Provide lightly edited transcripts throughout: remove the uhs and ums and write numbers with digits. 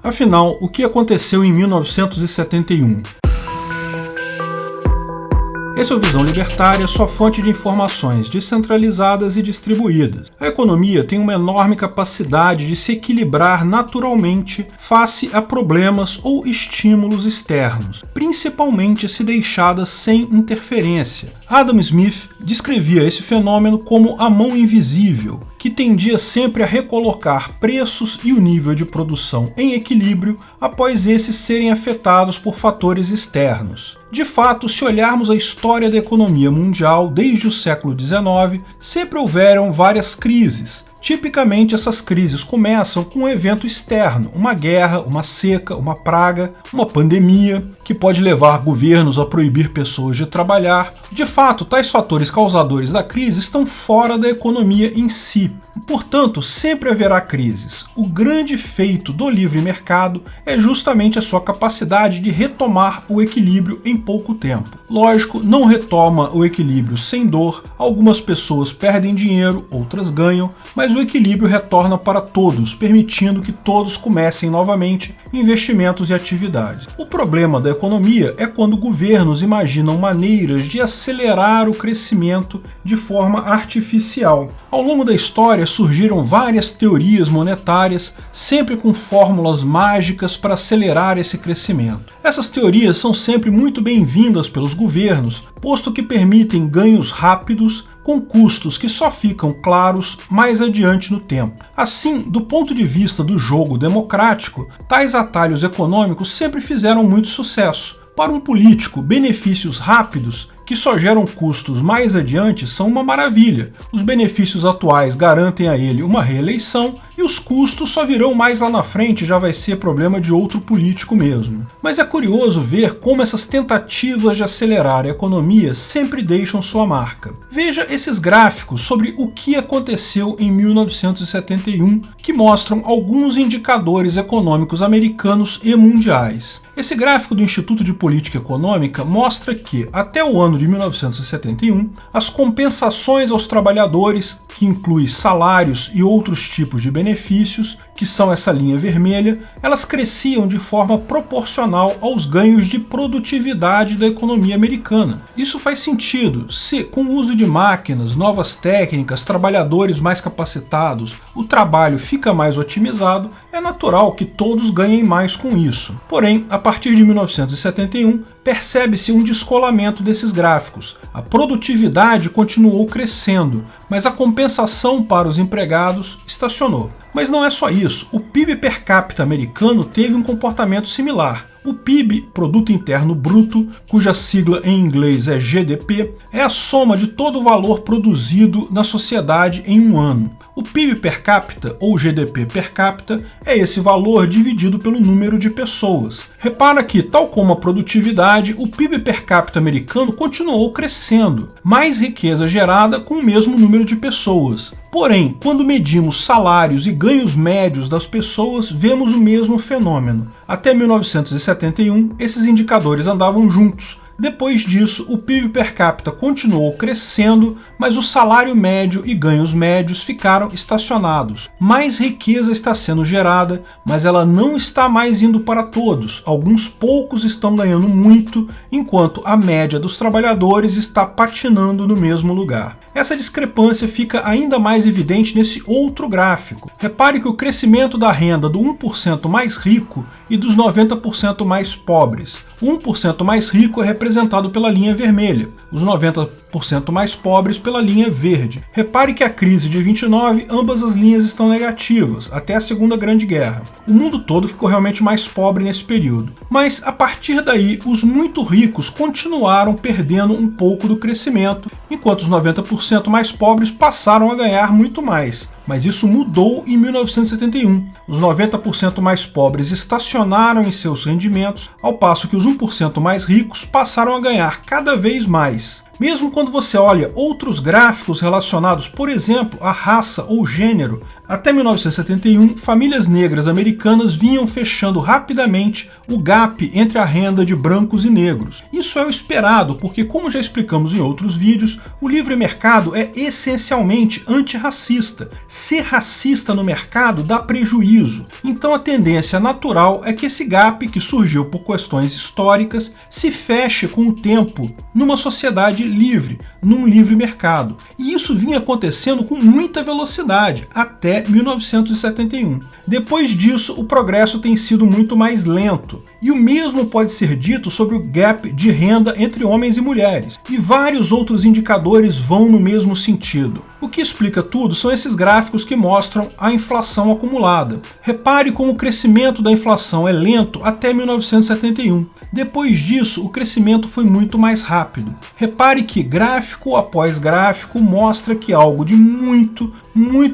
Afinal, o que aconteceu em 1971? Esse é o Visão Libertária, sua fonte de informações descentralizadas e distribuídas. A economia tem uma enorme capacidade de se equilibrar naturalmente face a problemas ou estímulos externos, principalmente se deixadas sem interferência. Adam Smith descrevia esse fenômeno como a mão invisível, que tendia sempre a recolocar preços e o nível de produção em equilíbrio após esses serem afetados por fatores externos. De fato, se olharmos a história da economia mundial desde o século XIX, sempre houveram várias crises. Tipicamente, essas crises começam com um evento externo, uma guerra, uma seca, uma praga, uma pandemia, que pode levar governos a proibir pessoas de trabalhar. De fato, tais fatores causadores da crise estão fora da economia em si. Portanto, sempre haverá crises. O grande feito do livre mercado é justamente a sua capacidade de retomar o equilíbrio em pouco tempo. Lógico, não retoma o equilíbrio sem dor, algumas pessoas perdem dinheiro, outras ganham, mas o equilíbrio retorna para todos, permitindo que todos comecem novamente investimentos e atividades. O problema da economia é quando governos imaginam maneiras de acelerar o crescimento de forma artificial. Ao longo da história surgiram várias teorias monetárias, sempre com fórmulas mágicas para acelerar esse crescimento. Essas teorias são sempre muito bem-vindas pelos governos, posto que permitem ganhos rápidos com custos que só ficam claros mais adiante no tempo. Assim, do ponto de vista do jogo democrático, tais atalhos econômicos sempre fizeram muito sucesso. Para um político, benefícios rápidos que só geram custos mais adiante são uma maravilha. Os benefícios atuais garantem a ele uma reeleição e os custos só virão mais lá na frente, já vai ser problema de outro político mesmo. Mas é curioso ver como essas tentativas de acelerar a economia sempre deixam sua marca. Veja esses gráficos sobre o que aconteceu em 1971, que mostram alguns indicadores econômicos americanos e mundiais. Esse gráfico do Instituto de Política Econômica mostra que, até o ano de 1971, as compensações aos trabalhadores, que inclui salários e outros tipos de benefícios, que são essa linha vermelha, elas cresciam de forma proporcional aos ganhos de produtividade da economia americana. Isso faz sentido se, com o uso de máquinas, novas técnicas, trabalhadores mais capacitados, o trabalho fica mais otimizado, é natural que todos ganhem mais com isso. Porém, a partir de 1971, percebe-se um descolamento desses gráficos. A produtividade continuou crescendo, mas a compensação para os empregados estacionou. Mas não é só isso, o PIB per capita americano teve um comportamento similar. O PIB, Produto Interno Bruto, cuja sigla em inglês é GDP, é a soma de todo o valor produzido na sociedade em um ano. O PIB per capita, ou GDP per capita, é esse valor dividido pelo número de pessoas. Repara que, tal como a produtividade, o PIB per capita americano continuou crescendo, mais riqueza gerada com o mesmo número de pessoas. Porém, quando medimos salários e ganhos médios das pessoas, vemos o mesmo fenômeno. Até 1971, esses indicadores andavam juntos. Depois disso, o PIB per capita continuou crescendo, mas o salário médio e ganhos médios ficaram estacionados. Mais riqueza está sendo gerada, mas ela não está mais indo para todos. Alguns poucos estão ganhando muito, enquanto a média dos trabalhadores está patinando no mesmo lugar. Essa discrepância fica ainda mais evidente nesse outro gráfico. Repare que o crescimento da renda do 1% mais rico e dos 90% mais pobres. O 1% mais rico é representado pela linha vermelha, os 90% mais pobres pela linha verde. Repare que a crise de 29, ambas as linhas estão negativas, até a Segunda Grande Guerra. O mundo todo ficou realmente mais pobre nesse período. Mas, a partir daí, os muito ricos continuaram perdendo um pouco do crescimento, enquanto os 90% mais pobres passaram a ganhar muito mais. Mas isso mudou em 1971. Os 90% mais pobres estacionaram em seus rendimentos, ao passo que os 1% mais ricos passaram a ganhar cada vez mais. Mesmo quando você olha outros gráficos relacionados, por exemplo, à raça ou gênero, Até 1971, famílias negras americanas vinham fechando rapidamente o gap entre a renda de brancos e negros. Isso é o esperado, porque, como já explicamos em outros vídeos, o livre mercado é essencialmente antirracista. Ser racista no mercado dá prejuízo. Então a tendência natural é que esse gap, que surgiu por questões históricas, se feche com o tempo numa sociedade livre, num livre mercado. E isso vinha acontecendo com muita velocidade, até 1971. Depois disso, o progresso tem sido muito mais lento. E o mesmo pode ser dito sobre o gap de renda entre homens e mulheres. E vários outros indicadores vão no mesmo sentido. O que explica tudo são esses gráficos que mostram a inflação acumulada. Repare como o crescimento da inflação é lento até 1971. Depois disso, o crescimento foi muito mais rápido. Repare que gráfico após gráfico mostra que algo de muito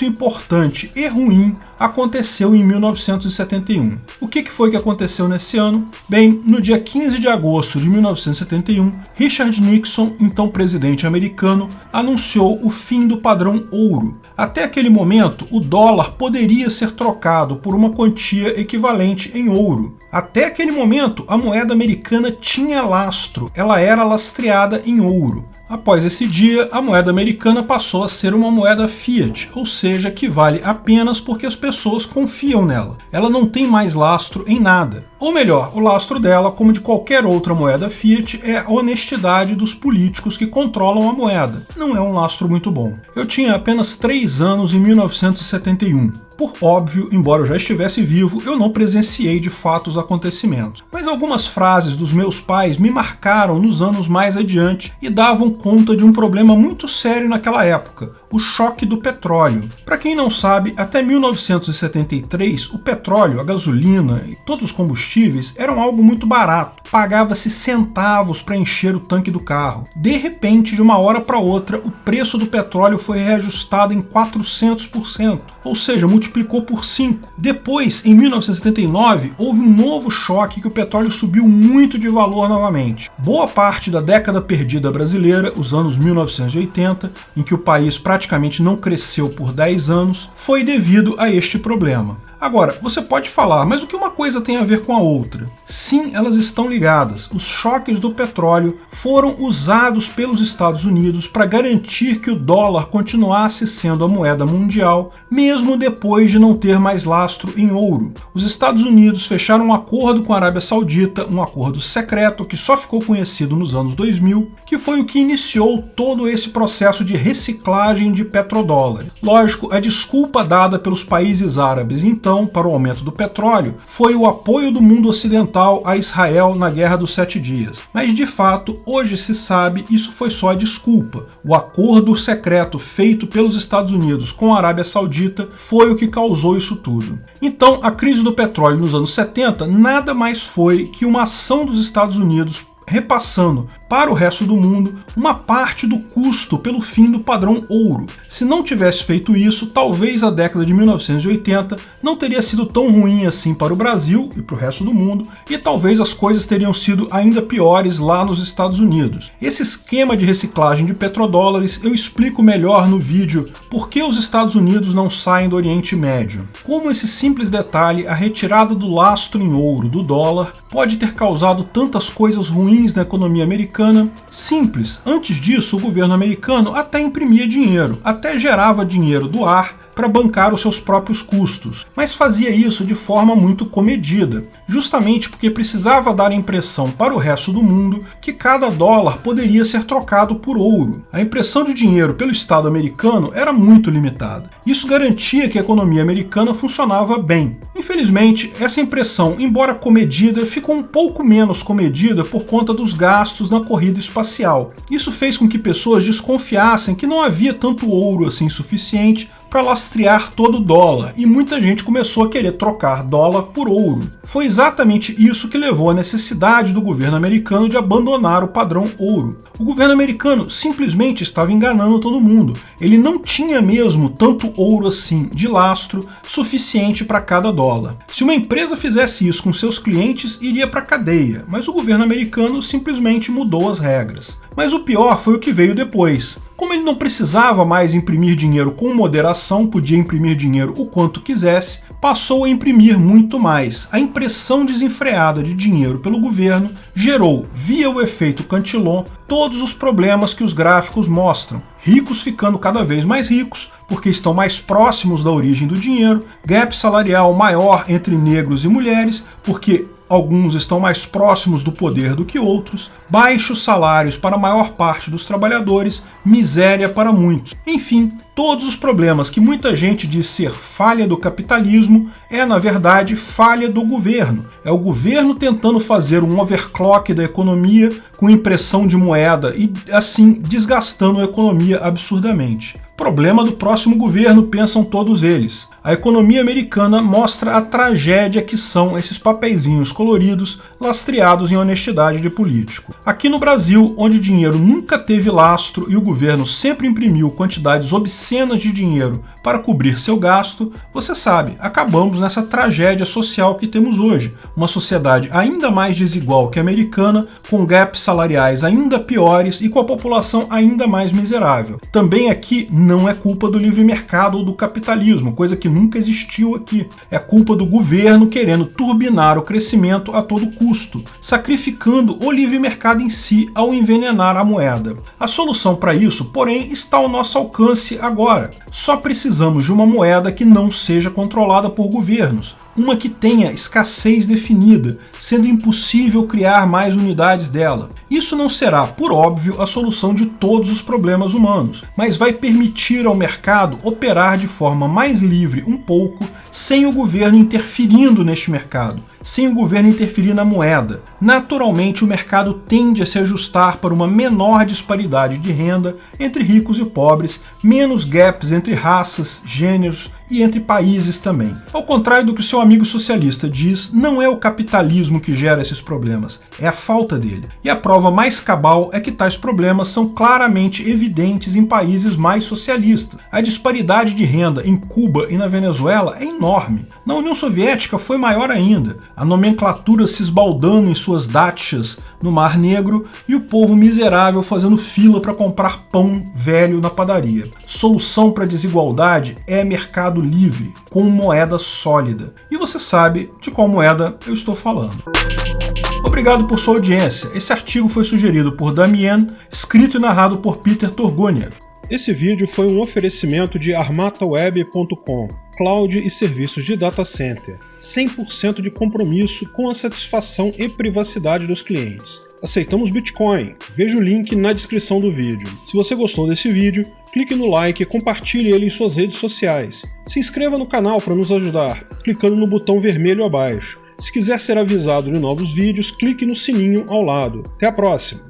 importante e ruim aconteceu em 1971. O que foi que aconteceu nesse ano? Bem, no dia 15 de agosto de 1971, Richard Nixon, então presidente americano, anunciou o fim do padrão ouro. Até aquele momento, o dólar poderia ser trocado por uma quantia equivalente em ouro. Até aquele momento, a moeda americana tinha lastro, ela era lastreada em ouro. Após esse dia, a moeda americana passou a ser uma moeda fiat, ou seja, que vale apenas porque as pessoas confiam nela. Ela não tem mais lastro em nada. Ou melhor, o lastro dela, como de qualquer outra moeda fiat, é a honestidade dos políticos que controlam a moeda. Não é um lastro muito bom. Eu tinha apenas 3 anos em 1971. Por óbvio, embora eu já estivesse vivo, eu não presenciei de fato os acontecimentos. Mas algumas frases dos meus pais me marcaram nos anos mais adiante e davam conta de um problema muito sério naquela época, o choque do petróleo. Para quem não sabe, até 1973, o petróleo, a gasolina e todos os combustíveis eram algo muito barato. Pagava-se centavos para encher o tanque do carro. De repente, de uma hora para outra, o preço do petróleo foi reajustado em 400%, ou seja, multiplicou por 5. Depois, em 1979, houve um novo choque que o petróleo subiu muito de valor novamente. Boa parte da década perdida brasileira, os anos 1980, em que o país praticamente não cresceu por 10 anos, foi devido a este problema. Agora, você pode falar, mas o que uma coisa tem a ver com a outra? Sim, elas estão ligadas. Os choques do petróleo foram usados pelos Estados Unidos para garantir que o dólar continuasse sendo a moeda mundial, mesmo depois de não ter mais lastro em ouro. Os Estados Unidos fecharam um acordo com a Arábia Saudita, um acordo secreto que só ficou conhecido nos anos 2000, que foi o que iniciou todo esse processo de reciclagem de petrodólares. Lógico, a desculpa dada pelos países árabes então para o aumento do petróleo foi o apoio do mundo ocidental a Israel na Guerra dos 7 Dias. Mas de fato, hoje se sabe, isso foi só a desculpa. O acordo secreto feito pelos Estados Unidos com a Arábia Saudita foi o que causou isso tudo. Então, a crise do petróleo nos anos 70 nada mais foi que uma ação dos Estados Unidos repassando para o resto do mundo uma parte do custo pelo fim do padrão ouro. Se não tivesse feito isso, talvez a década de 1980 não teria sido tão ruim assim para o Brasil e para o resto do mundo, e talvez as coisas teriam sido ainda piores lá nos Estados Unidos. Esse esquema de reciclagem de petrodólares eu explico melhor no vídeo Por que os Estados Unidos não saem do Oriente Médio. Como esse simples detalhe, a retirada do lastro em ouro do dólar, pode ter causado tantas coisas ruins na economia americana? Simples. Antes disso, o governo americano até imprimia dinheiro, até gerava dinheiro do ar para bancar os seus próprios custos, mas fazia isso de forma muito comedida, justamente porque precisava dar a impressão para o resto do mundo que cada dólar poderia ser trocado por ouro. A impressão de dinheiro pelo Estado americano era muito limitada. Isso garantia que a economia americana funcionava bem. Infelizmente, essa impressão, embora comedida, ficou um pouco menos comedida por conta dos gastos na corrida espacial. Isso fez com que pessoas desconfiassem que não havia tanto ouro assim suficiente para lastrear todo o dólar, e muita gente começou a querer trocar dólar por ouro. Foi exatamente isso que levou à necessidade do governo americano de abandonar o padrão ouro. O governo americano simplesmente estava enganando todo mundo. Ele não tinha mesmo tanto ouro assim de lastro suficiente para cada dólar. Se uma empresa fizesse isso com seus clientes, iria para a cadeia, mas o governo americano simplesmente mudou as regras. Mas o pior foi o que veio depois. Como ele não precisava mais imprimir dinheiro com moderação, podia imprimir dinheiro o quanto quisesse, passou a imprimir muito mais. A impressão desenfreada de dinheiro pelo governo gerou, via o efeito Cantillon, todos os problemas que os gráficos mostram. Ricos ficando cada vez mais ricos, porque estão mais próximos da origem do dinheiro, gap salarial maior entre negros e mulheres, porque alguns estão mais próximos do poder do que outros, baixos salários para a maior parte dos trabalhadores, miséria para muitos. Enfim, todos os problemas que muita gente diz ser falha do capitalismo é, na verdade, falha do governo. É o governo tentando fazer um overclock da economia com impressão de moeda e, assim, desgastando a economia absurdamente. Problema do próximo governo, pensam todos eles. A economia americana mostra a tragédia que são esses papeizinhos coloridos lastreados em honestidade de político. Aqui no Brasil, onde o dinheiro nunca teve lastro e o governo sempre imprimiu quantidades obscenas de dinheiro para cobrir seu gasto, você sabe, acabamos nessa tragédia social que temos hoje. Uma sociedade ainda mais desigual que a americana, com gaps salariais ainda piores e com a população ainda mais miserável. Também aqui não é culpa do livre mercado ou do capitalismo, coisa que nunca existiu aqui. É culpa do governo querendo turbinar o crescimento a todo custo, sacrificando o livre mercado em si ao envenenar a moeda. A solução para isso, porém, está ao nosso alcance agora. Só precisamos de uma moeda que não seja controlada por governos, uma que tenha escassez definida, sendo impossível criar mais unidades dela. Isso não será, por óbvio, a solução de todos os problemas humanos, mas vai permitir ao mercado operar de forma mais livre um pouco, sem o governo interferindo neste mercado, sem o governo interferir na moeda. Naturalmente, o mercado tende a se ajustar para uma menor disparidade de renda entre ricos e pobres, menos gaps entre raças, gêneros e entre países também. Ao contrário do que o seu amigo socialista diz, não é o capitalismo que gera esses problemas, é a falta dele. E a prova mais cabal é que tais problemas são claramente evidentes em países mais socialistas. A disparidade de renda em Cuba e na Venezuela é enorme. Na União Soviética foi maior ainda. A nomenclatura se esbaldando em suas dachas no Mar Negro e o povo miserável fazendo fila para comprar pão velho na padaria. Solução para a desigualdade é mercado livre, com moeda sólida. E você sabe de qual moeda eu estou falando. Obrigado por sua audiência. Esse artigo foi sugerido por Damien, escrito e narrado por Peter Turguniev. Esse vídeo foi um oferecimento de armataweb.com, cloud e serviços de data center, 100% de compromisso com a satisfação e privacidade dos clientes. Aceitamos Bitcoin, veja o link na descrição do vídeo. Se você gostou desse vídeo, clique no like e compartilhe ele em suas redes sociais. Se inscreva no canal para nos ajudar, clicando no botão vermelho abaixo. Se quiser ser avisado de novos vídeos, clique no sininho ao lado. Até a próxima!